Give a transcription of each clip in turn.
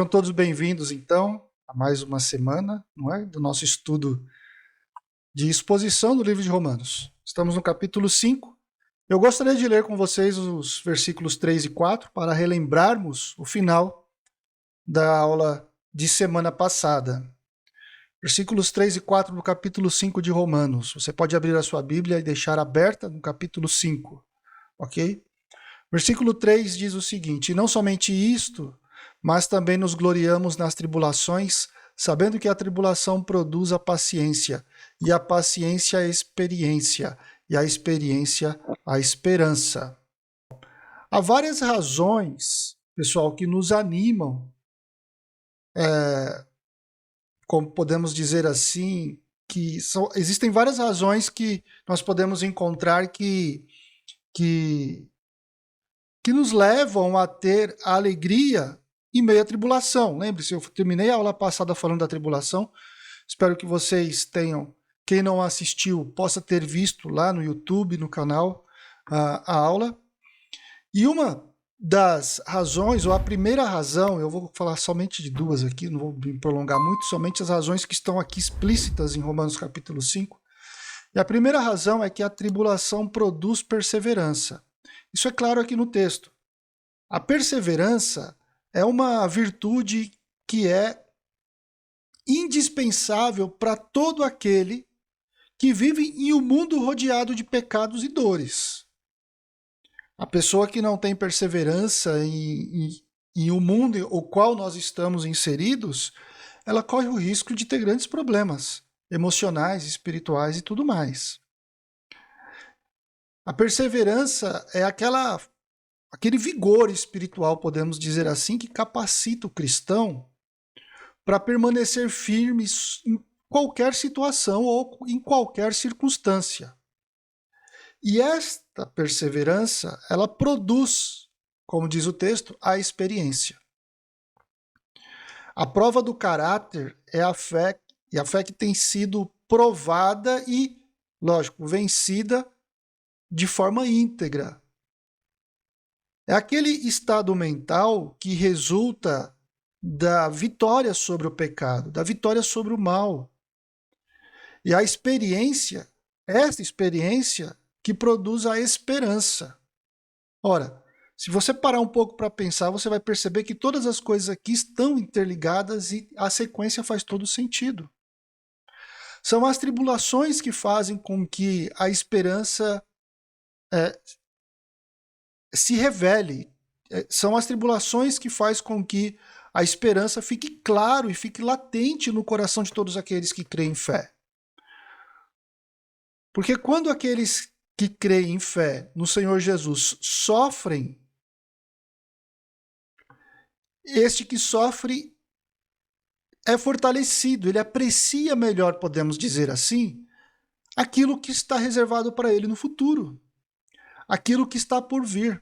Sejam todos bem-vindos, então, a mais uma semana, não é? Do nosso estudo de exposição do livro de Romanos. Estamos no capítulo 5. Eu gostaria de ler com vocês os versículos 3 e 4 para relembrarmos o final da aula de semana passada. Versículos 3 e 4 do capítulo 5 de Romanos. Você pode abrir a sua Bíblia e deixar aberta no capítulo 5, ok? Versículo 3 diz o seguinte: "E não somente isto, mas também nos gloriamos nas tribulações, sabendo que a tribulação produz a paciência, e a paciência a experiência, e a experiência a esperança." Há várias razões, pessoal, que nos animam, como podemos dizer assim, existem várias razões que nós podemos encontrar que nos levam a ter a alegria em meio à tribulação. Lembre-se, eu terminei a aula passada falando da tribulação. Espero que vocês tenham, quem não assistiu, possa ter visto lá no YouTube, no canal, a aula. E uma das razões, ou a primeira razão, eu vou falar somente de duas aqui, não vou me prolongar muito, somente as razões que estão aqui explícitas em Romanos capítulo 5. E a primeira razão é que a tribulação produz perseverança. Isso é claro aqui no texto. A perseverança é uma virtude que é indispensável para todo aquele que vive em um mundo rodeado de pecados e dores. A pessoa que não tem perseverança em um mundo no qual nós estamos inseridos, ela corre o risco de ter grandes problemas emocionais, espirituais e tudo mais. A perseverança é aquele vigor espiritual, podemos dizer assim, que capacita o cristão para permanecer firme em qualquer situação ou em qualquer circunstância. E esta perseverança, ela produz, como diz o texto, a experiência. A prova do caráter é a fé, e a fé que tem sido provada e, lógico, vencida de forma íntegra. É aquele estado mental que resulta da vitória sobre o pecado, da vitória sobre o mal. E a experiência, essa experiência que produz a esperança. Ora, se você parar um pouco para pensar, você vai perceber que todas as coisas aqui estão interligadas e a sequência faz todo sentido. São as tribulações que fazem com que a esperança se revele. São as tribulações que fazem com que a esperança fique claro e fique latente no coração de todos aqueles que creem em fé. Porque quando aqueles que creem em fé no Senhor Jesus sofrem, este que sofre é fortalecido, ele aprecia melhor, podemos dizer assim, aquilo que está reservado para ele no futuro, aquilo que está por vir.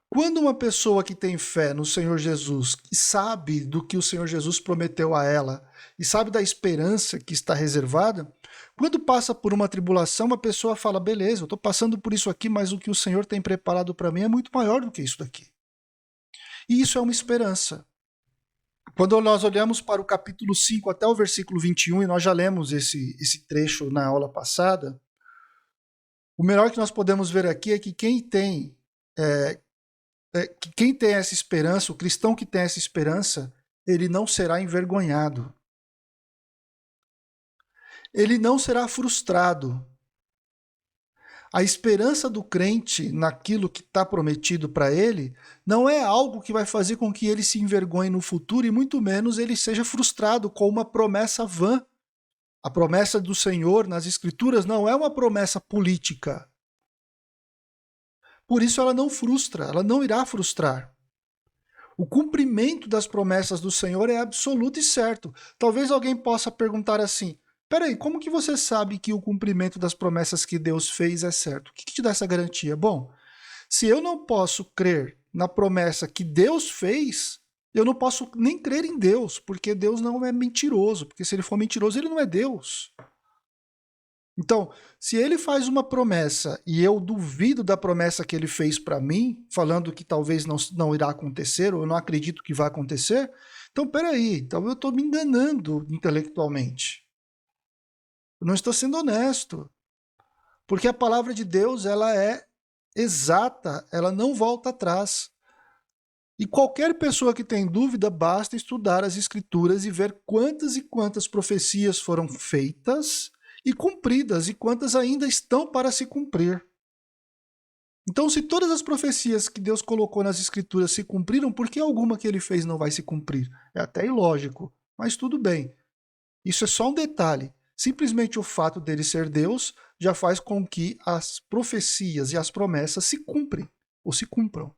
Quando uma pessoa que tem fé no Senhor Jesus e sabe do que o Senhor Jesus prometeu a ela e sabe da esperança que está reservada, quando passa por uma tribulação, a pessoa fala: beleza, eu estou passando por isso aqui, mas o que o Senhor tem preparado para mim é muito maior do que isso daqui. E isso é uma esperança. Quando nós olhamos para o capítulo 5 até o versículo 21, e nós já lemos esse trecho na aula passada, o melhor que nós podemos ver aqui é que quem tem essa esperança, o cristão que tem essa esperança, ele não será envergonhado. Ele não será frustrado. A esperança do crente naquilo que está prometido para ele não é algo que vai fazer com que ele se envergonhe no futuro e muito menos ele seja frustrado com uma promessa vã. A promessa do Senhor nas Escrituras não é uma promessa política. Por isso ela não frustra, ela não irá frustrar. O cumprimento das promessas do Senhor é absoluto e certo. Talvez alguém possa perguntar assim: peraí, como que você sabe que o cumprimento das promessas que Deus fez é certo? O que te dá essa garantia? Bom, se eu não posso crer na promessa que Deus fez, eu não posso nem crer em Deus, porque Deus não é mentiroso, porque se ele for mentiroso, ele não é Deus. Então, se ele faz uma promessa e eu duvido da promessa que ele fez para mim, falando que talvez não irá acontecer, ou eu não acredito que vai acontecer, então peraí, então eu estou me enganando intelectualmente. Eu não estou sendo honesto. Porque a palavra de Deus, ela é exata, ela não volta atrás. E qualquer pessoa que tem dúvida, basta estudar as Escrituras e ver quantas e quantas profecias foram feitas e cumpridas, e quantas ainda estão para se cumprir. Então, se todas as profecias que Deus colocou nas Escrituras se cumpriram, por que alguma que ele fez não vai se cumprir? É até ilógico, mas tudo bem. Isso é só um detalhe. Simplesmente o fato dele ser Deus já faz com que as profecias e as promessas se cumprem, ou se cumpram.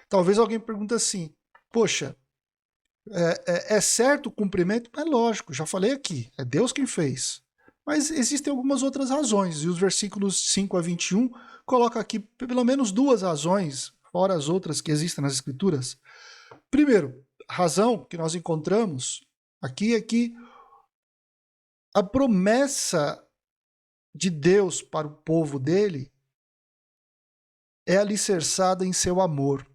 Talvez alguém pergunte assim, poxa, é certo o cumprimento? É lógico, já falei aqui, é Deus quem fez. Mas existem algumas outras razões, e os versículos 5 a 21 colocam aqui pelo menos duas razões, fora as outras que existem nas Escrituras. Primeiro, a razão que nós encontramos aqui é que a promessa de Deus para o povo dele é alicerçada em seu amor,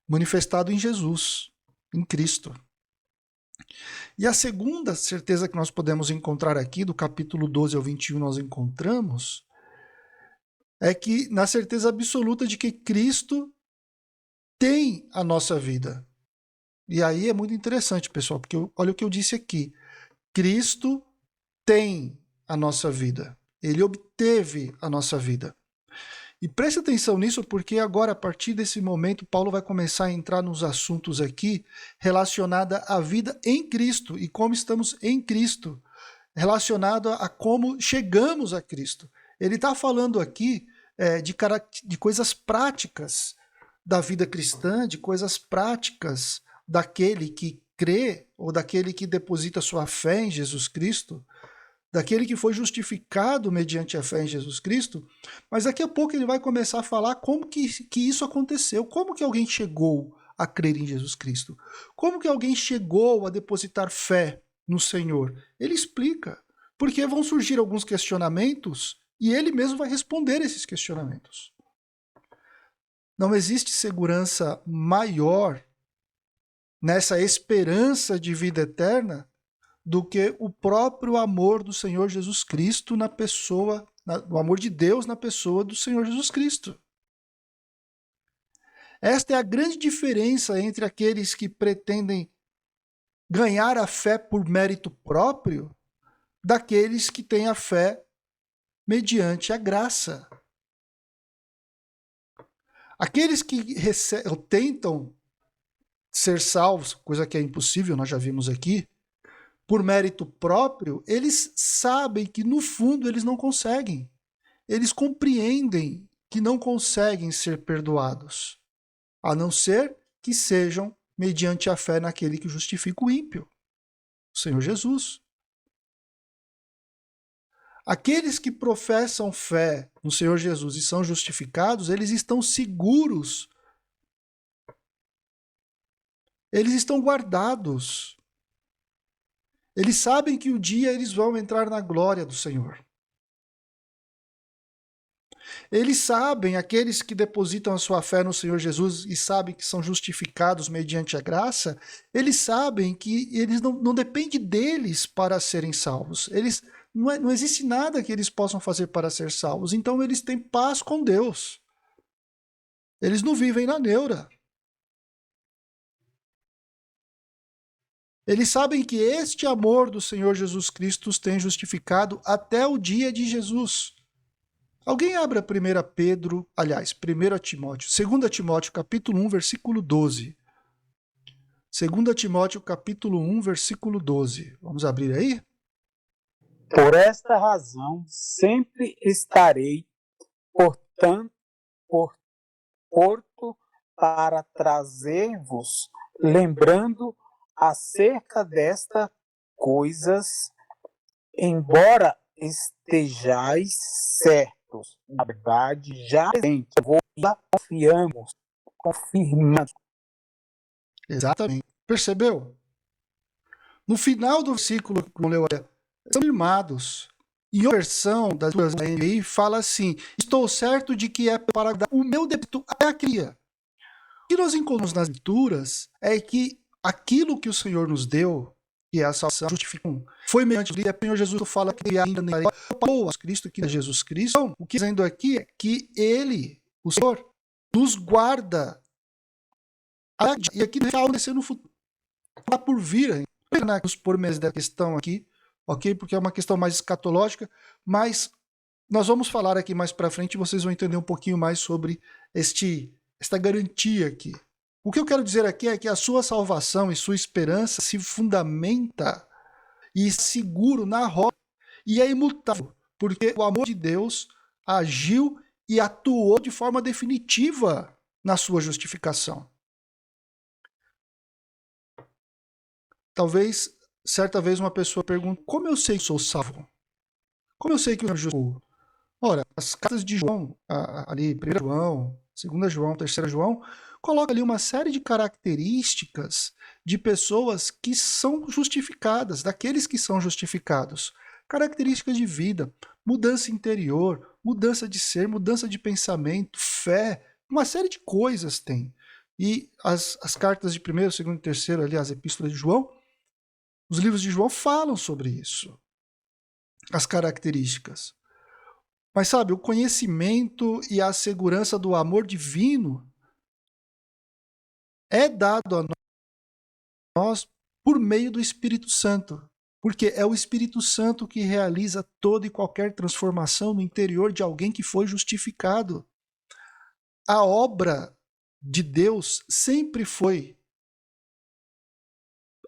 manifestado em Jesus, em Cristo. E a segunda certeza que nós podemos encontrar aqui, do capítulo 12 ao 21, nós encontramos, é que na certeza absoluta de que Cristo tem a nossa vida. E aí é muito interessante, pessoal, porque olha o que eu disse aqui. Cristo tem a nossa vida. Ele obteve a nossa vida. E preste atenção nisso, porque agora, a partir desse momento, Paulo vai começar a entrar nos assuntos aqui relacionados à vida em Cristo e como estamos em Cristo, relacionado a como chegamos a Cristo. Ele está falando aqui de coisas práticas da vida cristã, de coisas práticas daquele que crê ou daquele que deposita sua fé em Jesus Cristo, daquele que foi justificado mediante a fé em Jesus Cristo, mas daqui a pouco ele vai começar a falar como que isso aconteceu, como que alguém chegou a crer em Jesus Cristo, como que alguém chegou a depositar fé no Senhor. Ele explica, porque vão surgir alguns questionamentos e ele mesmo vai responder esses questionamentos. Não existe segurança maior nessa esperança de vida eterna do que o próprio amor do Senhor Jesus Cristo na pessoa, o amor de Deus na pessoa do Senhor Jesus Cristo. Esta é a grande diferença entre aqueles que pretendem ganhar a fé por mérito próprio daqueles que têm a fé mediante a graça. Aqueles que tentam ser salvos, coisa que é impossível, nós já vimos aqui, por mérito próprio, eles sabem que no fundo eles não conseguem. Eles compreendem que não conseguem ser perdoados, a não ser que sejam mediante a fé naquele que justifica o ímpio, o Senhor Jesus. Aqueles que professam fé no Senhor Jesus e são justificados, eles estão seguros. Eles estão guardados. Eles sabem que um dia eles vão entrar na glória do Senhor. Eles sabem, aqueles que depositam a sua fé no Senhor Jesus e sabem que são justificados mediante a graça, eles sabem que eles não depende deles para serem salvos. Não existe nada que eles possam fazer para ser salvos. Então eles têm paz com Deus. Eles não vivem na neura. Eles sabem que este amor do Senhor Jesus Cristo os tem justificado até o dia de Jesus. Alguém abra 1 Pedro, aliás, 1 Timóteo, 2 Timóteo, capítulo 1, versículo 12. 2 Timóteo, capítulo 1, versículo 12. Vamos abrir aí? Por esta razão, sempre estarei, portanto, porto para trazer-vos, lembrando acerca destas coisas, embora estejais certos, na verdade, já confirmamos. Exatamente. Percebeu? No final do versículo que eu leu, são firmados. Em outra versão das duas NVI fala assim: estou certo de que é para dar o meu depósito até a cria. O que nós encontramos nas Escrituras é que aquilo que o Senhor nos deu, que é a salvação, justificação, foi mediante o Senhor Jesus fala que ainda nem Paulo, Cristo, que é Jesus Cristo. Então, o que está dizendo aqui é que Ele, o Senhor, nos guarda. E aqui vai acontecer no futuro. Está por vir, os pormenores da questão aqui, ok? Porque é uma questão mais escatológica, mas nós vamos falar aqui mais para frente e vocês vão entender um pouquinho mais sobre esta garantia aqui. O que eu quero dizer aqui é que a sua salvação e sua esperança se fundamenta e seguro na rocha e é imutável, porque o amor de Deus agiu e atuou de forma definitiva na sua justificação. Talvez, certa vez, uma pessoa pergunte: como eu sei que sou salvo? Como eu sei que eu sou justo? Ora, as cartas de João, ali, 1 João, 2 João, 3 João, coloca ali uma série de características de pessoas que são justificadas, daqueles que são justificados. Características de vida, mudança interior, mudança de ser, mudança de pensamento, fé, uma série de coisas tem. E as cartas de 1º, 2º e 3º, ali, as epístolas de João, os livros de João falam sobre isso, as características. Mas sabe, o conhecimento e a segurança do amor divino é dado a nós por meio do Espírito Santo. Porque é o Espírito Santo que realiza toda e qualquer transformação no interior de alguém que foi justificado. A obra de Deus sempre foi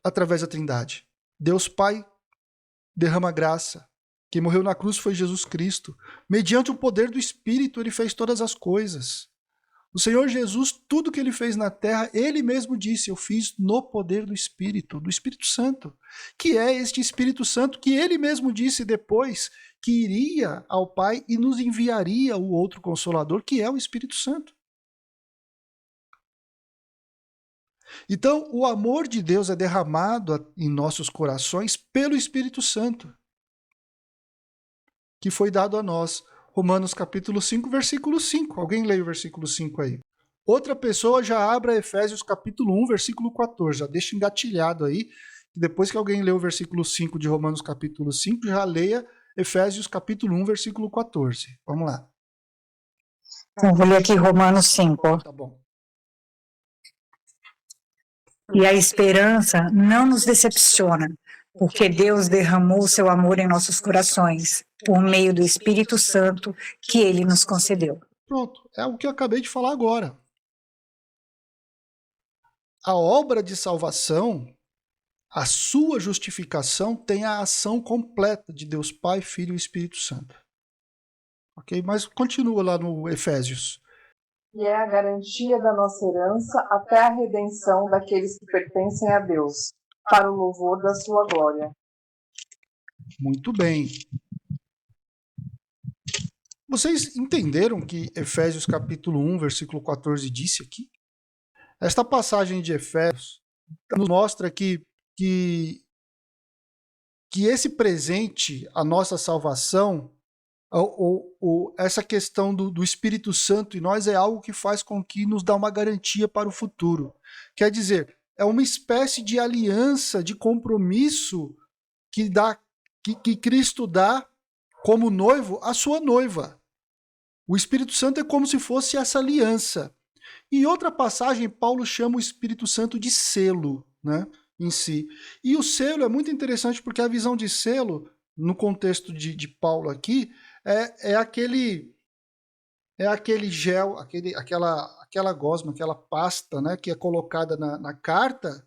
através da Trindade. Deus Pai derrama graça. Quem morreu na cruz foi Jesus Cristo. Mediante o poder do Espírito, ele fez todas as coisas. O Senhor Jesus, tudo que ele fez na terra, ele mesmo disse: eu fiz no poder do Espírito Santo. Que é este Espírito Santo que ele mesmo disse depois que iria ao Pai e nos enviaria o outro Consolador, que é o Espírito Santo. Então, o amor de Deus é derramado em nossos corações pelo Espírito Santo, que foi dado a nós. Romanos capítulo 5, versículo 5. Alguém lê o versículo 5 aí. Outra pessoa já abra Efésios capítulo 1, versículo 14. Já deixa engatilhado aí. Depois que alguém lê o versículo 5 de Romanos capítulo 5, já leia Efésios capítulo 1, versículo 14. Vamos lá. Então, vou ler aqui Romanos 5. Tá bom. E a esperança não nos decepciona, porque Deus derramou seu amor em nossos corações, por meio do Espírito Santo que ele nos concedeu. Pronto, é o que eu acabei de falar agora. A obra de salvação, a sua justificação, tem a ação completa de Deus Pai, Filho e Espírito Santo. Ok? Mas continua lá no Efésios. E é a garantia da nossa herança até a redenção daqueles que pertencem a Deus, para o louvor da sua glória. Muito bem. Vocês entenderam que Efésios capítulo 1, versículo 14 disse aqui? Esta passagem de Efésios nos mostra que esse presente, a nossa salvação, essa questão do Espírito Santo em nós é algo que faz com que nos dá uma garantia para o futuro. Quer dizer, é uma espécie de aliança, de compromisso que Cristo dá como noivo à sua noiva. O Espírito Santo é como se fosse essa aliança. Em outra passagem, Paulo chama o Espírito Santo de selo, né, em si. E o selo é muito interessante porque a visão de selo, no contexto de Paulo aqui, é aquele gel, aquela gosma, aquela pasta, né, que é colocada na carta,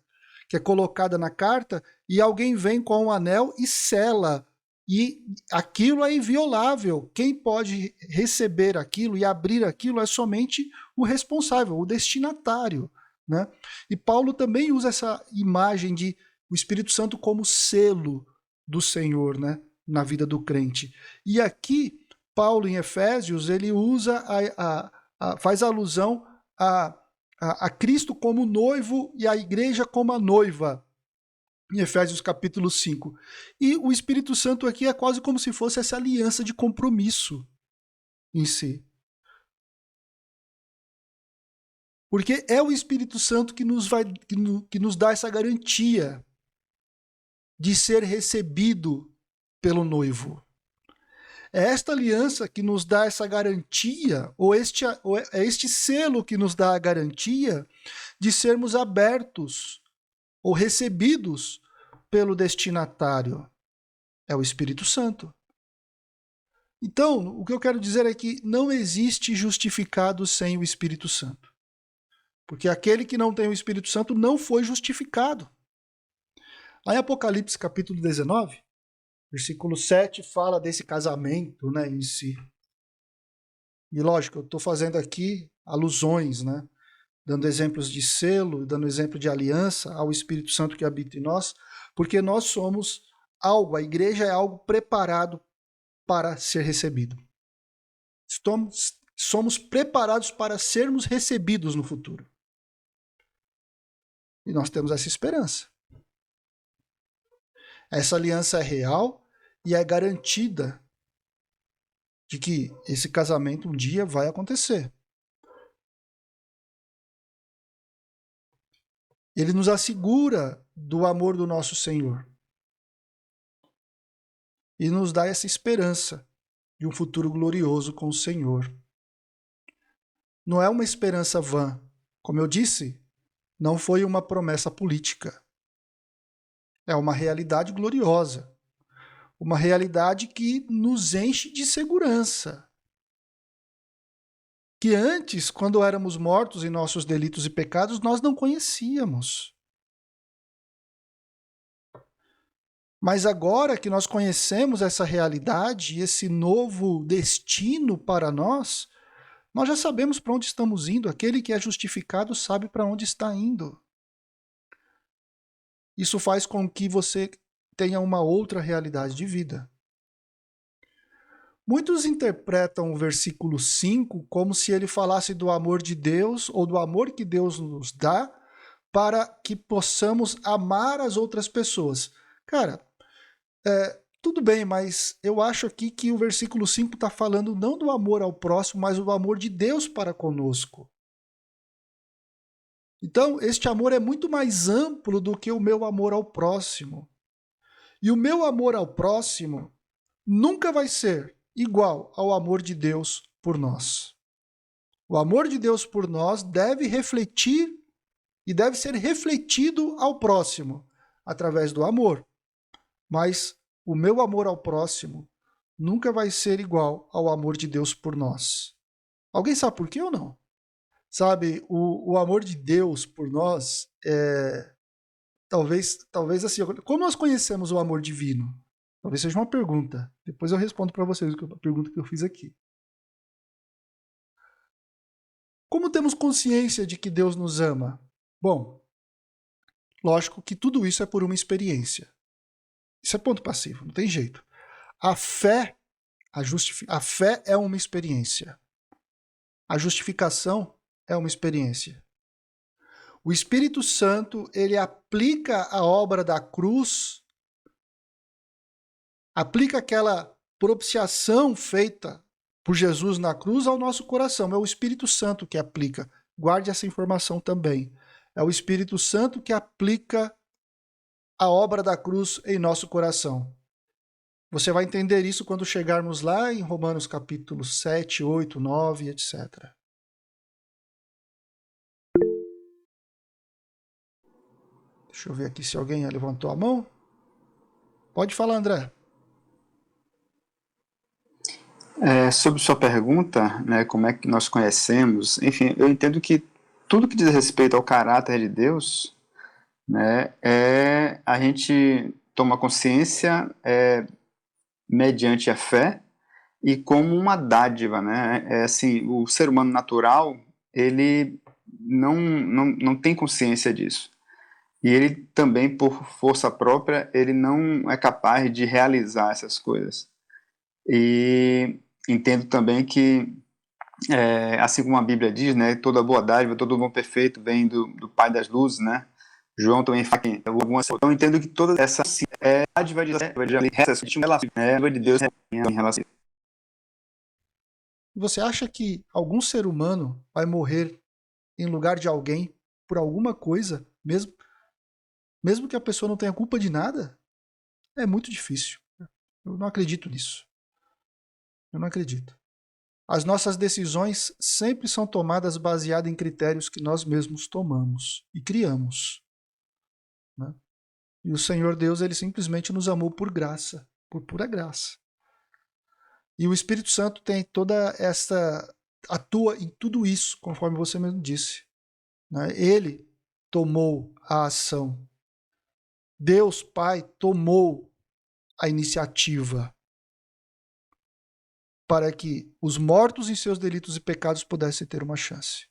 e alguém vem com um anel e sela. E aquilo é inviolável. Quem pode receber aquilo e abrir aquilo é somente o responsável, o destinatário, né? E Paulo também usa essa imagem de o Espírito Santo como selo do Senhor, né, na vida do crente. E aqui, Paulo, em Efésios, ele usa faz alusão a Cristo como noivo e a igreja como a noiva. em Efésios capítulo 5. E o Espírito Santo aqui é quase como se fosse essa aliança de compromisso em si. Porque é o Espírito Santo que nos dá essa garantia de ser recebido pelo noivo. É esta aliança que nos dá essa garantia, ou é este selo que nos dá a garantia de sermos abertos ou recebidos pelo destinatário. É o Espírito Santo. Então, o que eu quero dizer é que não existe justificado sem o Espírito Santo. Porque aquele que não tem o Espírito Santo não foi justificado. Lá em Apocalipse capítulo 19, versículo 7 fala desse casamento, né, em si. E lógico, eu estou fazendo aqui alusões, né, dando exemplos de selo, dando exemplo de aliança ao Espírito Santo que habita em nós, porque nós somos algo, a igreja é algo preparado para ser recebido. Somos preparados para sermos recebidos no futuro. E nós temos essa esperança. Essa aliança é real e é garantida de que esse casamento um dia vai acontecer. Ele nos assegura do amor do nosso Senhor. E nos dá essa esperança de um futuro glorioso com o Senhor. Não é uma esperança vã. Como eu disse, não foi uma promessa política. É uma realidade gloriosa. Uma realidade que nos enche de segurança. Que antes, quando éramos mortos em nossos delitos e pecados, nós não conhecíamos. Mas agora que nós conhecemos essa realidade, esse novo destino para nós, nós já sabemos para onde estamos indo. Aquele que é justificado sabe para onde está indo. Isso faz com que você tenha uma outra realidade de vida. Muitos interpretam o versículo 5 como se ele falasse do amor de Deus ou do amor que Deus nos dá para que possamos amar as outras pessoas. Cara, tudo bem, mas eu acho aqui que o versículo 5 está falando não do amor ao próximo, mas do amor de Deus para conosco. Então, este amor é muito mais amplo do que o meu amor ao próximo. E o meu amor ao próximo nunca vai ser igual ao amor de Deus por nós. O amor de Deus por nós deve refletir e deve ser refletido ao próximo através do amor. Mas o meu amor ao próximo nunca vai ser igual ao amor de Deus por nós. Alguém sabe por quê ou não? Sabe, o amor de Deus por nós é talvez assim, como nós conhecemos o amor divino? Talvez seja uma pergunta. Depois eu respondo para vocês a pergunta que eu fiz aqui. Como temos consciência de que Deus nos ama? Bom, lógico que tudo isso é por uma experiência. Isso é ponto passivo, não tem jeito. A fé é uma experiência. A justificação é uma experiência. O Espírito Santo, ele aplica a obra da cruz, aplica aquela propiciação feita por Jesus na cruz ao nosso coração. É o Espírito Santo que aplica. Guarde essa informação também. É o Espírito Santo que aplica a obra da cruz em nosso coração. Você vai entender isso quando chegarmos lá em Romanos capítulo 7, 8, 9, etc. Deixa eu ver aqui se alguém levantou a mão. Pode falar, André. Sobre sua pergunta, né, como é que nós conhecemos, enfim, eu entendo que tudo que diz respeito ao caráter de Deus, né, a gente toma consciência mediante a fé e como uma dádiva, né? Assim, o ser humano natural, ele não tem consciência disso. E ele também, por força própria, ele não é capaz de realizar essas coisas. E entendo também que, assim como a Bíblia diz, né, toda boa dádiva, todo dom perfeito vem do Pai das luzes, né? João também fala que algumas. Então eu entendo que toda essa é a dádiva de Deus em relação. Você acha que algum ser humano vai morrer em lugar de alguém por alguma coisa, mesmo que a pessoa não tenha culpa de nada? É muito difícil. Eu não acredito nisso. Eu não acredito. As nossas decisões sempre são tomadas baseadas em critérios que nós mesmos tomamos e criamos, né? E o Senhor Deus, ele simplesmente nos amou por graça, por pura graça. E o Espírito Santo tem toda essa... atua em tudo isso, conforme você mesmo disse, né? Ele tomou a ação. Deus Pai tomou a iniciativa para que os mortos em seus delitos e pecados pudessem ter uma chance.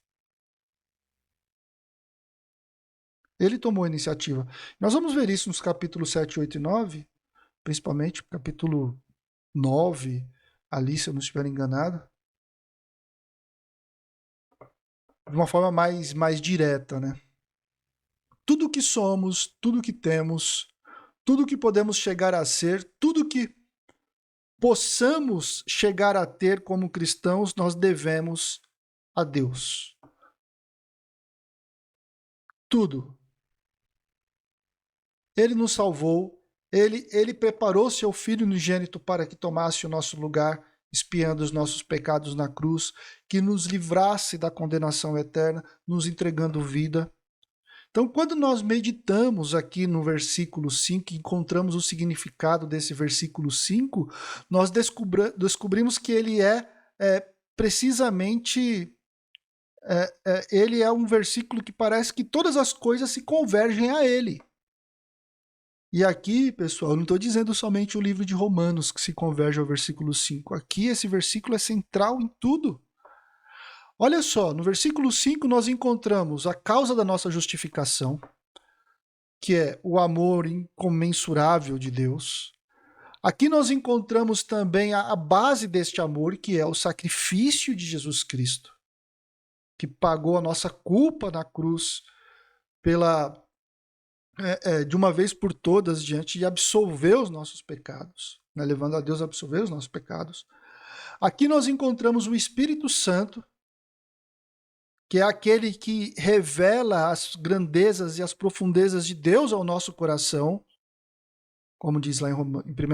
Ele tomou a iniciativa. Nós vamos ver isso nos capítulos 7, 8 e 9, principalmente capítulo 9, ali, se eu não estiver enganado, de uma forma mais direta, né? Tudo que somos, tudo que temos, tudo que podemos chegar a ser, tudo que possamos chegar a ter como cristãos, nós devemos a Deus. Tudo. Ele nos salvou, ele preparou seu Filho unigênito para que tomasse o nosso lugar, expiando os nossos pecados na cruz, que nos livrasse da condenação eterna, nos entregando vida. Então, quando nós meditamos aqui no versículo 5, encontramos o significado desse versículo 5, nós descobrimos que ele precisamente... ele é um versículo que parece que todas as coisas se convergem a ele. E aqui, pessoal, eu não estou dizendo somente o livro de Romanos que se converge ao versículo 5. Aqui, esse versículo é central em tudo. Olha só, no versículo 5 nós encontramos a causa da nossa justificação, que é o amor incomensurável de Deus. Aqui nós encontramos também a base deste amor, que é o sacrifício de Jesus Cristo, que pagou a nossa culpa na cruz de uma vez por todas diante e absolveu os nossos pecados, né? Levando a Deus a absolver os nossos pecados. Aqui nós encontramos o Espírito Santo, que é aquele que revela as grandezas e as profundezas de Deus ao nosso coração, como diz lá em 1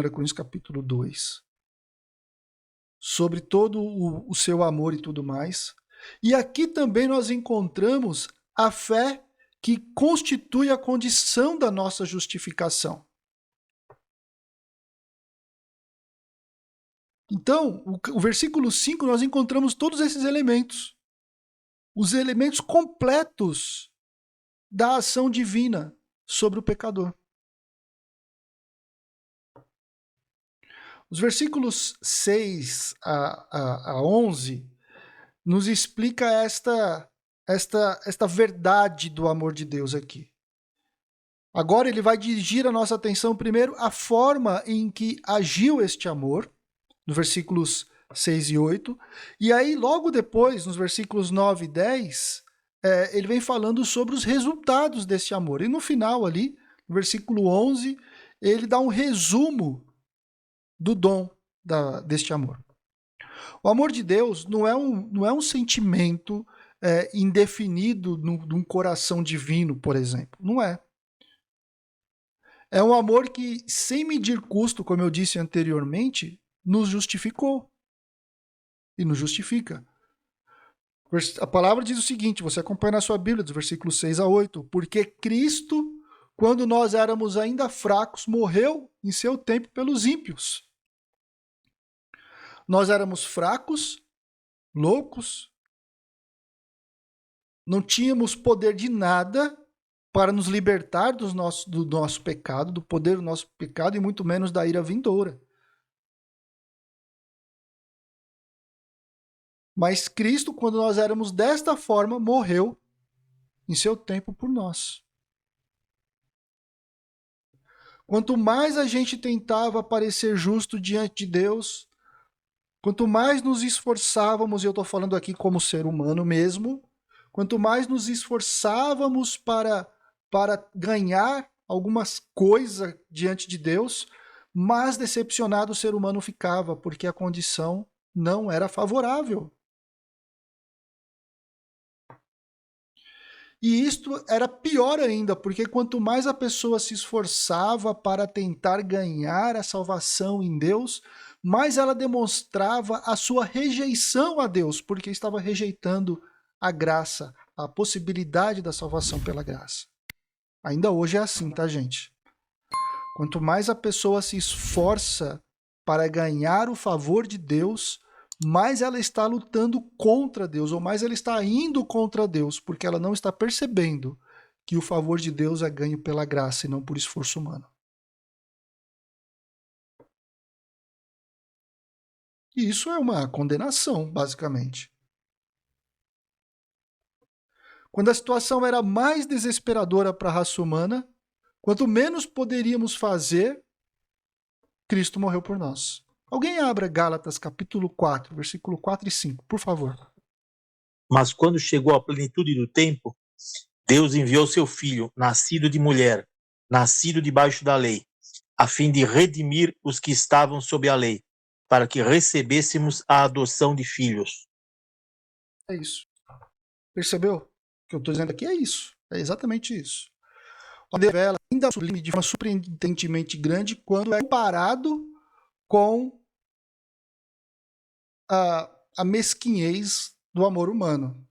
Coríntios capítulo 2, sobre todo o seu amor e tudo mais. E aqui também nós encontramos a fé que constitui a condição da nossa justificação. Então, o versículo 5 nós encontramos todos esses elementos. Os elementos completos da ação divina sobre o pecador. Os versículos 6 a 11 nos explica esta verdade do amor de Deus aqui. Agora ele vai dirigir a nossa atenção primeiro à forma em que agiu este amor, nos versículos 6 e 8, e aí logo depois, nos versículos 9 e 10, ele vem falando sobre os resultados desse amor. E no final ali, no versículo 11, ele dá um resumo do dom deste amor. O amor de Deus não é um sentimento indefinido de um coração divino, por exemplo. Não é. É um amor que, sem medir custo, como eu disse anteriormente, nos justificou. E nos justifica. A palavra diz o seguinte, você acompanha na sua Bíblia, dos versículos 6 a 8, porque Cristo, quando nós éramos ainda fracos, morreu em seu tempo pelos ímpios. Nós éramos fracos, loucos, não tínhamos poder de nada para nos libertar do nosso pecado, do poder do nosso pecado e muito menos da ira vindoura. Mas Cristo, quando nós éramos desta forma, morreu em seu tempo por nós. Quanto mais a gente tentava parecer justo diante de Deus, quanto mais nos esforçávamos, e eu estou falando aqui como ser humano mesmo, quanto mais nos esforçávamos para para ganhar algumas coisas diante de Deus, mais decepcionado o ser humano ficava, porque a condição não era favorável. E isto era pior ainda, porque quanto mais a pessoa se esforçava para tentar ganhar a salvação em Deus, mais ela demonstrava a sua rejeição a Deus, porque estava rejeitando a graça, a possibilidade da salvação pela graça. Ainda hoje é assim, tá, gente? Quanto mais a pessoa se esforça para ganhar o favor de Deus, mais ela está lutando contra Deus, ou mais ela está indo contra Deus, porque ela não está percebendo que o favor de Deus é ganho pela graça e não por esforço humano. E isso é uma condenação, basicamente. Quando a situação era mais desesperadora para a raça humana, quanto menos poderíamos fazer, Cristo morreu por nós. Alguém abra Gálatas capítulo 4, versículo 4 e 5, por favor. Mas quando chegou a plenitude do tempo, Deus enviou seu Filho, nascido de mulher, nascido debaixo da lei, a fim de redimir os que estavam sob a lei, para que recebêssemos a adoção de filhos. É isso. Percebeu? O que eu estou dizendo aqui é isso. É exatamente isso. O Deus revela ainda sublime de forma surpreendentemente grande quando é comparado com a mesquinhez do amor humano.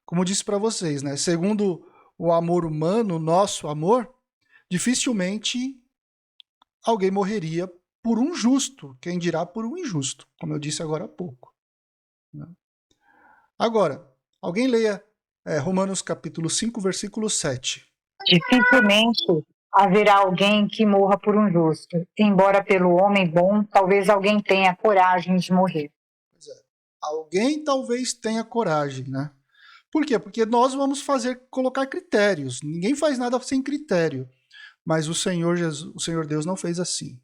Como eu disse para vocês, né? Segundo o amor humano, o nosso amor, dificilmente alguém morreria por um justo, quem dirá por um injusto, como eu disse agora há pouco. Né? Agora, alguém leia Romanos capítulo 5, versículo 7. Dificilmente haverá alguém que morra por um justo, embora pelo homem bom, talvez alguém tenha coragem de morrer. Pois é. Alguém talvez tenha coragem, né? Por quê? Porque nós vamos colocar critérios. Ninguém faz nada sem critério. Mas o Senhor Deus não fez assim.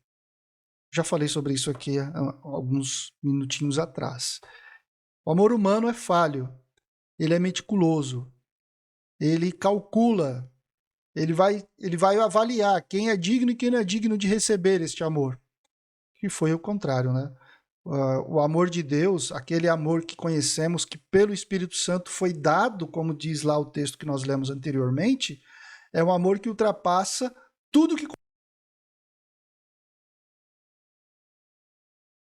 Já falei sobre isso aqui há alguns minutinhos atrás. O amor humano é falho. Ele é meticuloso. Ele calcula. Ele vai avaliar quem é digno e quem não é digno de receber este amor. Que foi o contrário, né? O amor de Deus, aquele amor que conhecemos, que pelo Espírito Santo foi dado, como diz lá o texto que nós lemos anteriormente, é um amor que ultrapassa tudo que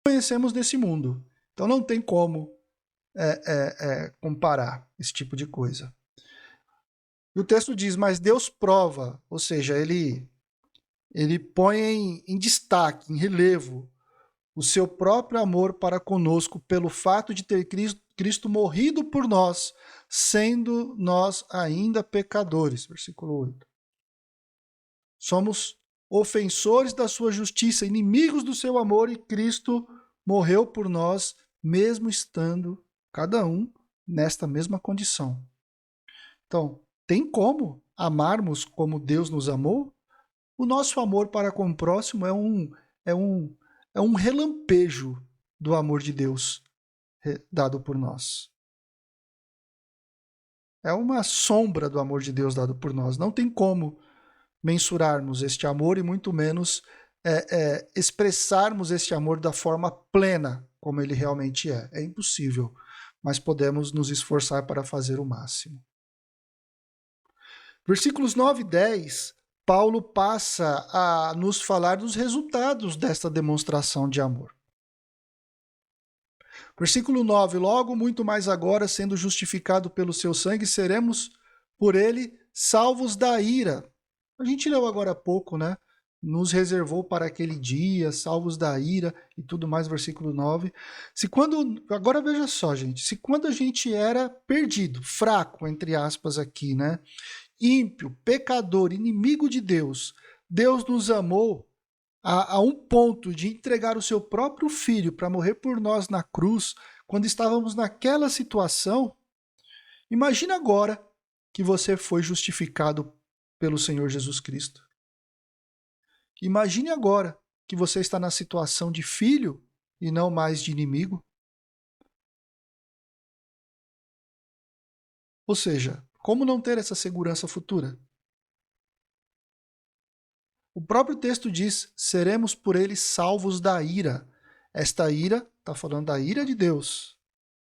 conhecemos nesse mundo. Então não tem como comparar esse tipo de coisa. E o texto diz, mas Deus prova, ou seja, ele põe em destaque, em relevo, o seu próprio amor para conosco pelo fato de ter Cristo morrido por nós, sendo nós ainda pecadores. Versículo 8. Somos ofensores da sua justiça, inimigos do seu amor, e Cristo morreu por nós, mesmo estando cada um nesta mesma condição. Então, tem como amarmos como Deus nos amou? O nosso amor para com o próximo é um relampejo do amor de Deus dado por nós. É uma sombra do amor de Deus dado por nós. Não tem como mensurarmos este amor e muito menos expressarmos este amor da forma plena como ele realmente é. É impossível, mas podemos nos esforçar para fazer o máximo. Versículos 9 e 10, Paulo passa a nos falar dos resultados desta demonstração de amor. Versículo 9, logo muito mais agora, sendo justificado pelo seu sangue, seremos por ele salvos da ira. A gente leu agora há pouco, né? Nos reservou para aquele dia, salvos da ira e tudo mais, versículo 9. Agora veja só, gente, se quando a gente era perdido, fraco, entre aspas aqui, né? Ímpio, pecador, inimigo de Deus, Deus nos amou a um ponto de entregar o seu próprio filho para morrer por nós na cruz, quando estávamos naquela situação. Imagina agora que você foi justificado pelo Senhor Jesus Cristo. Imagine agora que você está na situação de filho e não mais de inimigo. Ou seja, como não ter essa segurança futura? O próprio texto diz: seremos por ele salvos da ira. Esta ira está falando da ira de Deus.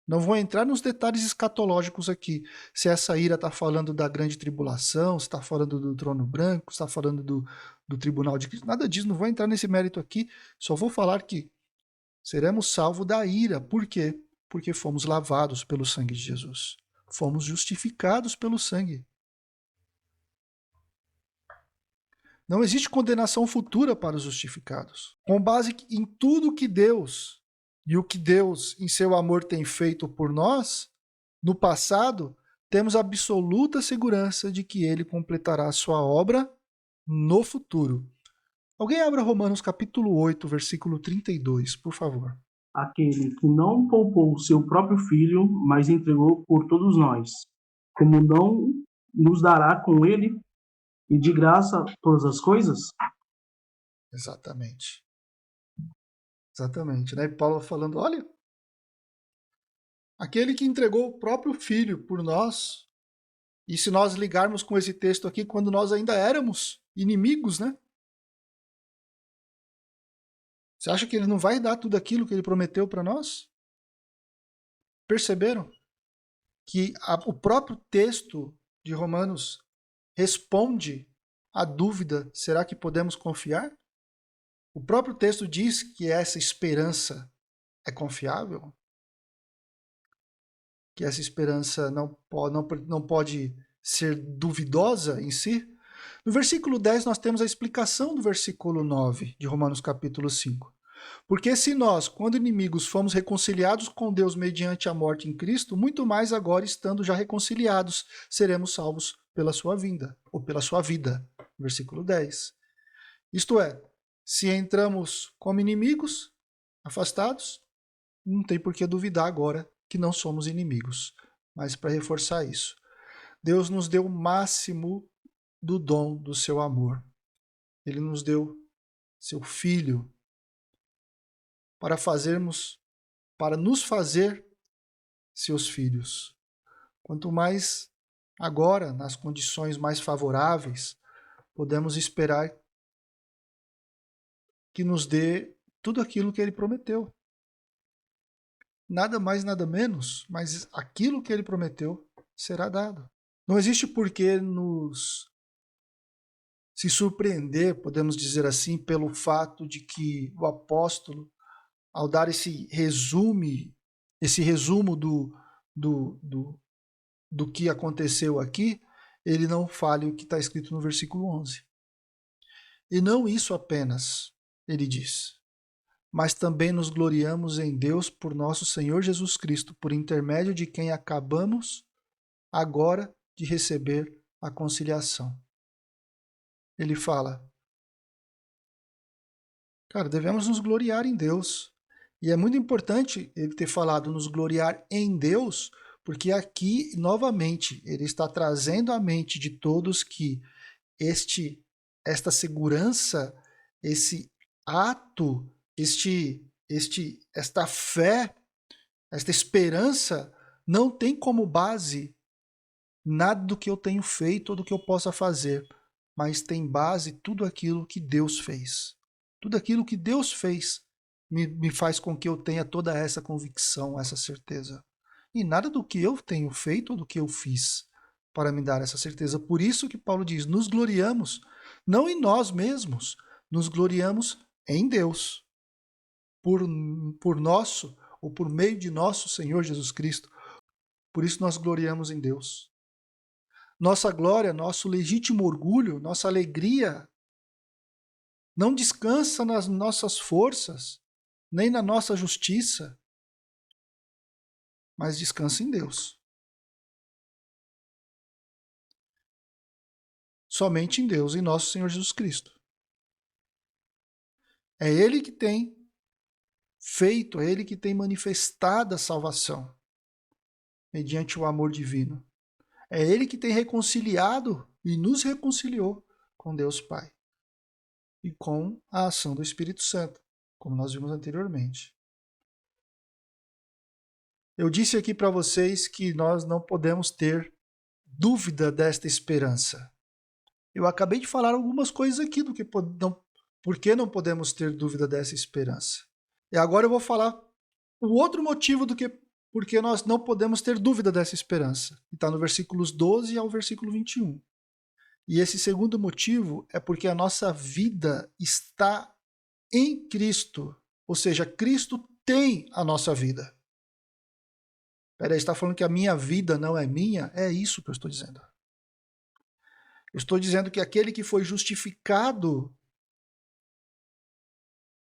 Não vou entrar nos detalhes escatológicos aqui. Se essa ira está falando da grande tribulação, se está falando do trono branco, se está falando do tribunal de Cristo. Nada disso, não vou entrar nesse mérito aqui. Só vou falar que seremos salvos da ira. Por quê? Porque fomos lavados pelo sangue de Jesus. Fomos justificados pelo sangue. Não existe condenação futura para os justificados. Com base em tudo que Deus e o que Deus, em seu amor, tem feito por nós, no passado, temos absoluta segurança de que Ele completará a sua obra no futuro. Alguém abra Romanos capítulo 8, versículo 32, por favor. Aquele que não poupou o seu próprio filho, mas entregou por todos nós, como não nos dará com ele e de graça todas as coisas? Exatamente. Exatamente, né? Paulo falando, olha, aquele que entregou o próprio filho por nós, e se nós ligarmos com esse texto aqui, quando nós ainda éramos inimigos, né? Você acha que ele não vai dar tudo aquilo que ele prometeu para nós? Perceberam que o próprio texto de Romanos responde à dúvida, será que podemos confiar? O próprio texto diz que essa esperança é confiável, que essa esperança não pode ser duvidosa em si. No versículo 10 nós temos a explicação do versículo 9 de Romanos capítulo 5. Porque se nós, quando inimigos, fomos reconciliados com Deus mediante a morte em Cristo, muito mais agora, estando já reconciliados, seremos salvos pela sua vinda, ou pela sua vida. Versículo 10. Isto é, se entramos como inimigos, afastados, não tem por que duvidar agora que não somos inimigos. Mas para reforçar isso, Deus nos deu o máximo do dom do seu amor. Ele nos deu seu Filho para nos fazer seus filhos. Quanto mais agora, nas condições mais favoráveis, podemos esperar que nos dê tudo aquilo que ele prometeu. Nada mais, nada menos, mas aquilo que ele prometeu será dado. Não existe por que nos se surpreender, podemos dizer assim, pelo fato de que o apóstolo, ao dar esse resumo do que aconteceu aqui, ele não fale o que está escrito no versículo 11. E não isso apenas, ele diz, mas também nos gloriamos em Deus por nosso Senhor Jesus Cristo, por intermédio de quem acabamos agora de receber a conciliação. Ele fala, cara, devemos nos gloriar em Deus. E é muito importante ele ter falado nos gloriar em Deus, porque aqui, novamente, ele está trazendo à mente de todos que esta segurança, esse ato, esta fé, esta esperança, não tem como base nada do que eu tenho feito ou do que eu possa fazer, mas tem base tudo aquilo que Deus fez. Tudo aquilo que Deus fez me faz com que eu tenha toda essa convicção, essa certeza. E nada do que eu tenho feito ou do que eu fiz para me dar essa certeza. Por isso que Paulo diz, nos gloriamos, não em nós mesmos, nos gloriamos em Deus. Por nosso, ou por meio de nosso Senhor Jesus Cristo. Por isso nós gloriamos em Deus. Nossa glória, nosso legítimo orgulho, nossa alegria não descansa nas nossas forças, nem na nossa justiça, mas descansa em Deus. Somente em Deus, em nosso Senhor Jesus Cristo. É Ele que tem feito, é Ele que tem manifestado a salvação mediante o amor divino. É Ele que tem reconciliado e nos reconciliou com Deus Pai e com a ação do Espírito Santo, como nós vimos anteriormente. Eu disse aqui para vocês que nós não podemos ter dúvida desta esperança. Eu acabei de falar algumas coisas aqui do que por que não podemos ter dúvida dessa esperança. E agora eu vou falar o outro motivo do que porque nós não podemos ter dúvida dessa esperança. Está no versículos 12 ao versículo 21. E esse segundo motivo é porque a nossa vida está em Cristo. Ou seja, Cristo tem a nossa vida. Peraí, está falando que a minha vida não é minha? É isso que eu estou dizendo. Eu estou dizendo que aquele que foi justificado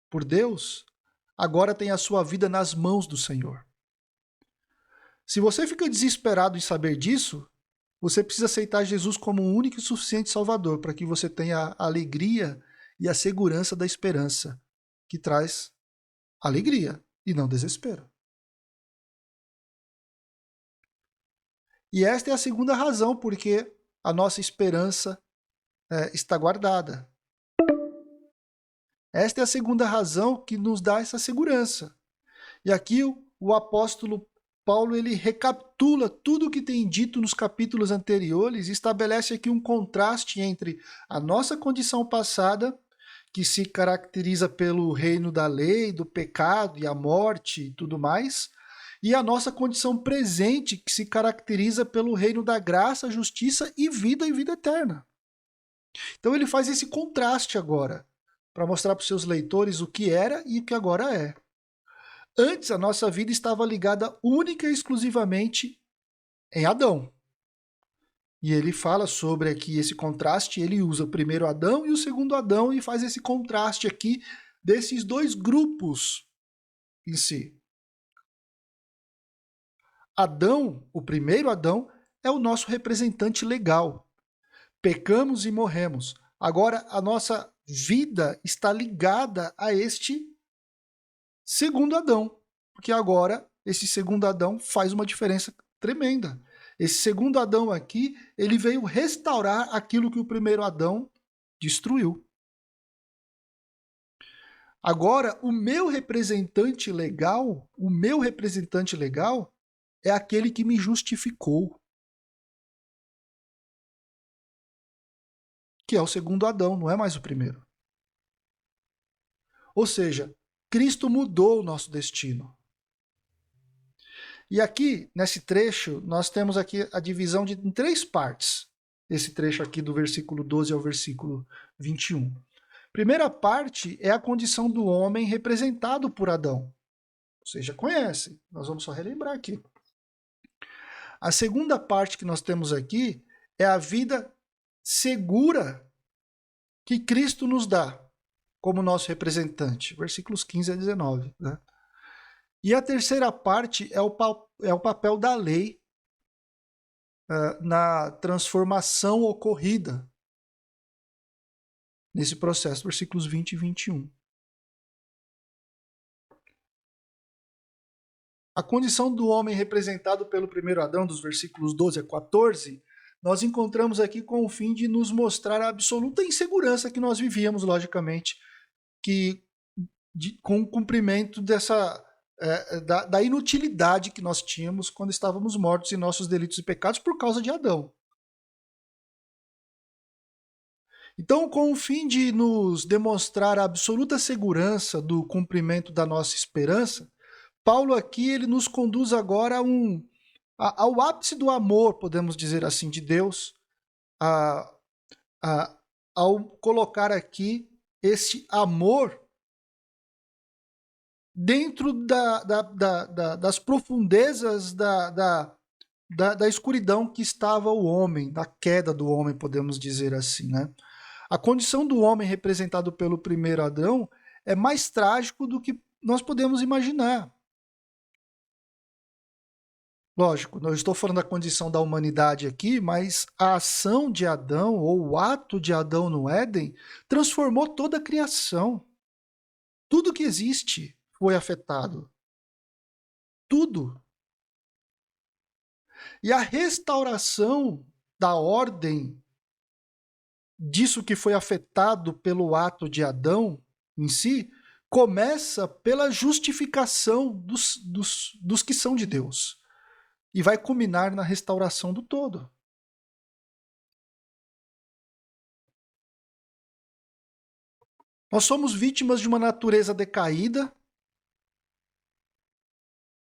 por Deus, agora tem a sua vida nas mãos do Senhor. Se você fica desesperado em saber disso, você precisa aceitar Jesus como o único e suficiente Salvador para que você tenha a alegria e a segurança da esperança, que traz alegria e não desespero. E esta é a segunda razão porque a nossa esperança está guardada. Esta é a segunda razão que nos dá essa segurança. E aqui o apóstolo Paulo ele recapitula tudo o que tem dito nos capítulos anteriores e estabelece aqui um contraste entre a nossa condição passada, que se caracteriza pelo reino da lei, do pecado e a morte e tudo mais, e a nossa condição presente, que se caracteriza pelo reino da graça, justiça e vida eterna. Então ele faz esse contraste agora, para mostrar para os seus leitores o que era e o que agora é. Antes, a nossa vida estava ligada única e exclusivamente em Adão. E ele fala sobre aqui esse contraste, ele usa o primeiro Adão e o segundo Adão e faz esse contraste aqui desses dois grupos em si. Adão, o primeiro Adão, é o nosso representante legal. Pecamos e morremos. Agora, a nossa vida está ligada a este segundo Adão, porque agora esse segundo Adão faz uma diferença tremenda. Esse segundo Adão aqui, ele veio restaurar aquilo que o primeiro Adão destruiu. Agora, o meu representante legal é aquele que me justificou, que é o segundo Adão, não é mais o primeiro. Ou seja, Cristo mudou o nosso destino. E aqui, nesse trecho, nós temos aqui a divisão em 3 partes. Esse trecho aqui do versículo 12 ao versículo 21. Primeira parte é a condição do homem representado por Adão. Você já conhece, nós vamos só relembrar aqui. A segunda parte que nós temos aqui é a vida segura que Cristo nos dá como nosso representante, versículos 15 a 19. Né? E a terceira parte é o papel da lei na transformação ocorrida nesse processo, versículos 20 e 21. A condição do homem representado pelo primeiro Adão, dos versículos 12 a 14, nós encontramos aqui com o fim de nos mostrar a absoluta insegurança que nós vivíamos, logicamente, com o cumprimento da inutilidade que nós tínhamos quando estávamos mortos em nossos delitos e pecados por causa de Adão. Então, com o fim de nos demonstrar a absoluta segurança do cumprimento da nossa esperança, Paulo aqui ele nos conduz agora ao ápice do amor, podemos dizer assim, de Deus, ao colocar aqui esse amor dentro das profundezas da escuridão que estava o homem, da queda do homem, podemos dizer assim, né? A condição do homem representado pelo primeiro Adão é mais trágico do que nós podemos imaginar. Lógico, não estou falando da condição da humanidade aqui, mas a ação de Adão, ou o ato de Adão no Éden, transformou toda a criação. Tudo que existe foi afetado. Tudo. E a restauração da ordem disso que foi afetado pelo ato de Adão em si, começa pela justificação dos que são de Deus. E vai culminar na restauração do todo. Nós somos vítimas de uma natureza decaída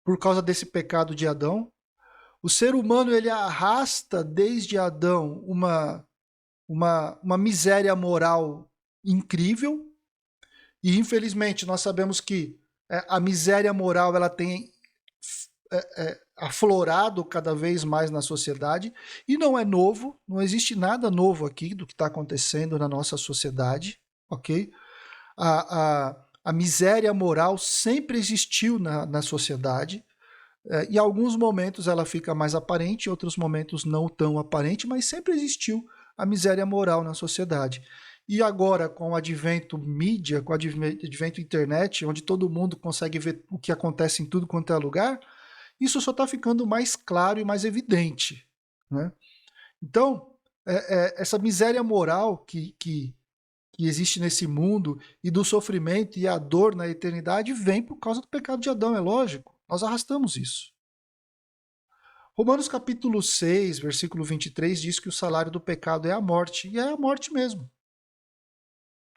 por causa desse pecado de Adão. O ser humano ele arrasta desde Adão uma miséria moral incrível. E infelizmente nós sabemos que a miséria moral ela tem aflorado cada vez mais na sociedade, e não é novo, não existe nada novo aqui do que está acontecendo na nossa sociedade, ok? A miséria moral sempre existiu na sociedade. Em alguns momentos ela fica mais aparente, em outros momentos não tão aparente, mas sempre existiu a miséria moral na sociedade. E agora, com o advento mídia, com o advento internet, onde todo mundo consegue ver o que acontece em tudo quanto é lugar, isso só está ficando mais claro e mais evidente, né? Então, essa miséria moral que existe nesse mundo e do sofrimento e a dor na eternidade vem por causa do pecado de Adão, é lógico. Nós arrastamos isso. Romanos capítulo 6, versículo 23 diz que o salário do pecado é a morte, e é a morte mesmo.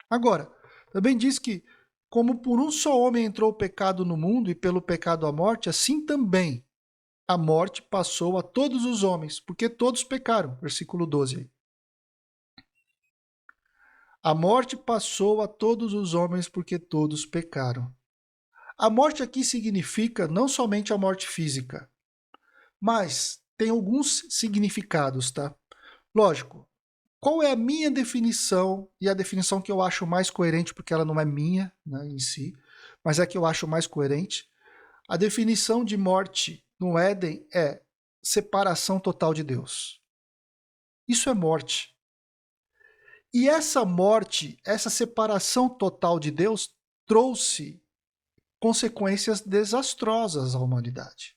Agora, também diz que como por um só homem entrou o pecado no mundo e pelo pecado a morte, assim também a morte passou a todos os homens, porque todos pecaram. Versículo 12 aí. A morte passou a todos os homens porque todos pecaram. A morte aqui significa não somente a morte física, mas tem alguns significados, tá? Lógico, qual é a minha definição, e a definição que eu acho mais coerente, porque ela não é minha, né, em si, mas é que eu acho mais coerente. A definição de morte no Éden é separação total de Deus. Isso é morte. E essa morte, essa separação total de Deus, trouxe consequências desastrosas à humanidade.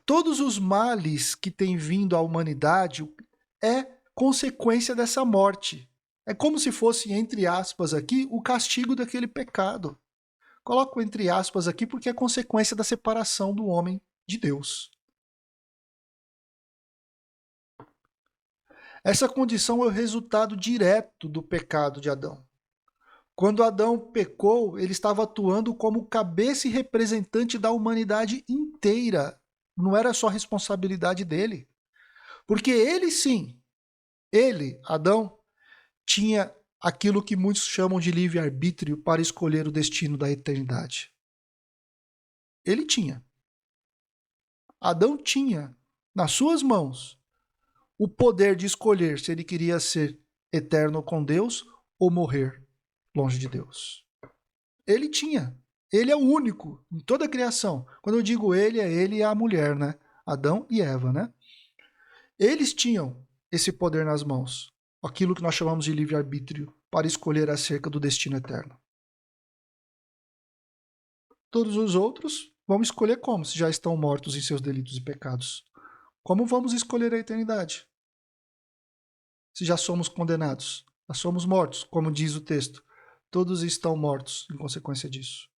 Todos os males que têm vindo à humanidade é consequência dessa morte. É como se fosse, entre aspas aqui, o castigo daquele pecado. Coloco entre aspas aqui porque é consequência da separação do homem de Deus. Essa condição é o resultado direto do pecado de Adão. Quando Adão pecou, ele estava atuando como cabeça e representante da humanidade inteira. Não era só responsabilidade dele. Porque ele sim, ele, Adão, tinha aquilo que muitos chamam de livre-arbítrio para escolher o destino da eternidade. Ele tinha. Adão tinha nas suas mãos o poder de escolher se ele queria ser eterno com Deus ou morrer longe de Deus. Ele tinha. Ele é o único em toda a criação. Quando eu digo ele, é ele e a mulher, né? Adão e Eva, né? Eles tinham esse poder nas mãos. Aquilo que nós chamamos de livre-arbítrio para escolher acerca do destino eterno. Todos os outros vão escolher como, se já estão mortos em seus delitos e pecados. Como vamos escolher a eternidade? Se já somos condenados, já somos mortos, como diz o texto. Todos estão mortos em consequência disso.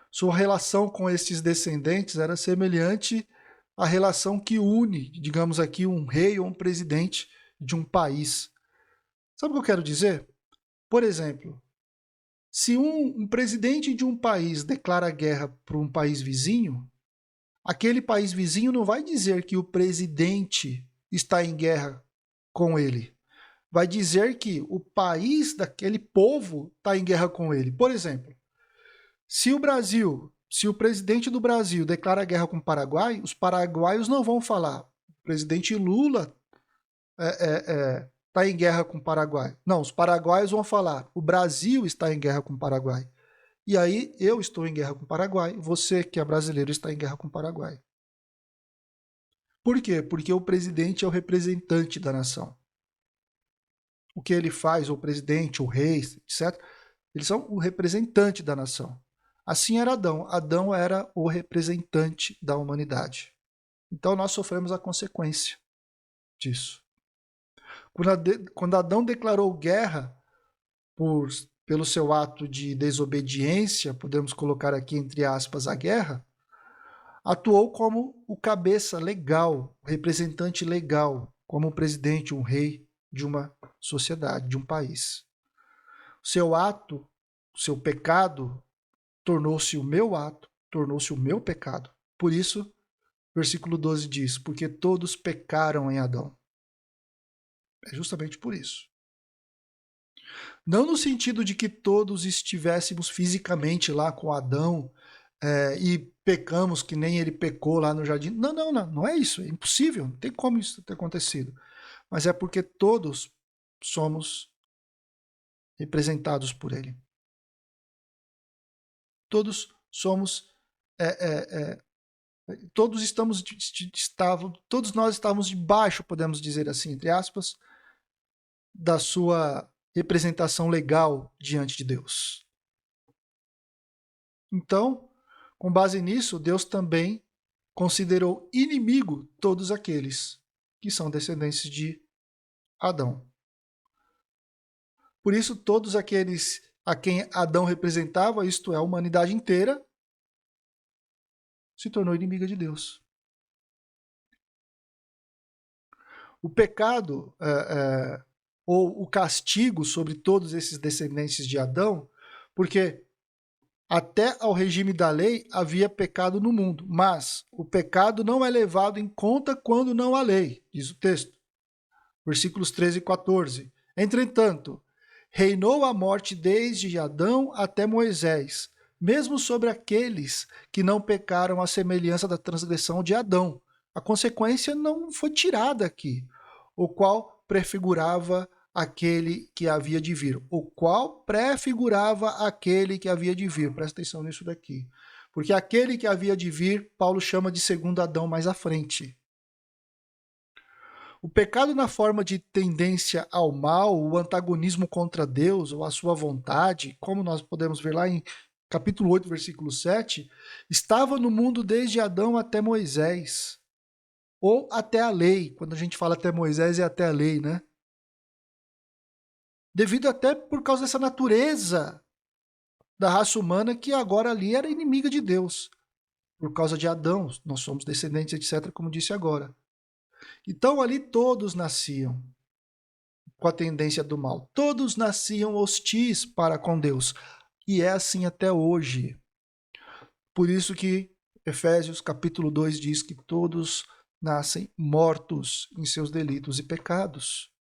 Sua relação com esses descendentes era semelhante à relação que une, digamos aqui, um rei ou um presidente de um país. Sabe o que eu quero dizer? Por exemplo, se um presidente de um país declara guerra para um país vizinho, aquele país vizinho não vai dizer que o presidente está em guerra com ele. Vai dizer que o país daquele povo está em guerra com ele. Por exemplo, se o presidente do Brasil declara guerra com o Paraguai, os paraguaios não vão falar. O presidente Lula está em guerra com o Paraguai. Não, os paraguaios vão falar. O Brasil está em guerra com o Paraguai. E aí eu estou em guerra com o Paraguai. Você, que é brasileiro, está em guerra com o Paraguai. Por quê? Porque o presidente é o representante da nação. O que ele faz, o presidente, o rei, etc., eles são o representante da nação. Assim era Adão. Adão era o representante da humanidade. Então nós sofremos a consequência disso. Quando Adão declarou guerra pelo seu ato de desobediência, podemos colocar aqui entre aspas a guerra, atuou como o cabeça legal, o representante legal, como um presidente, um rei de uma sociedade, de um país. O seu ato, o seu pecado, tornou-se o meu ato, tornou-se o meu pecado. Por isso, versículo 12 diz, porque todos pecaram em Adão. É justamente por isso. Não no sentido de que todos estivéssemos fisicamente lá com Adão e pecamos que nem ele pecou lá no jardim. Não é isso. É impossível. Não tem como isso ter acontecido. Mas é porque todos somos representados por ele. Todos somos todos nós estávamos debaixo, podemos dizer assim, entre aspas, da sua representação legal diante de Deus. Então, com base nisso, Deus também considerou inimigo todos aqueles que são descendentes de Adão. Por isso, todos aqueles a quem Adão representava, isto é, a humanidade inteira, se tornou inimiga de Deus. O pecado ou o castigo sobre todos esses descendentes de Adão, porque até ao regime da lei havia pecado no mundo, mas o pecado não é levado em conta quando não há lei, diz o texto. Versículos 13 e 14. Entretanto, reinou a morte desde Adão até Moisés, mesmo sobre aqueles que não pecaram à semelhança da transgressão de Adão. A consequência não foi tirada aqui, o qual prefigurava aquele que havia de vir. O qual prefigurava aquele que havia de vir. Presta atenção nisso daqui. Porque aquele que havia de vir, Paulo chama de segundo Adão mais à frente. O pecado na forma de tendência ao mal, o antagonismo contra Deus ou a sua vontade, como nós podemos ver lá em capítulo 8, versículo 7, estava no mundo desde Adão até Moisés. Ou até a lei. Quando a gente fala até Moisés, é até a lei, né? Devido até por causa dessa natureza da raça humana que agora ali era inimiga de Deus. Por causa de Adão, nós somos descendentes, etc., como disse agora. Então ali todos nasciam com a tendência do mal. Todos nasciam hostis para com Deus. E é assim até hoje. Por isso que Efésios capítulo 2 diz que todos nascem mortos em seus delitos e pecados.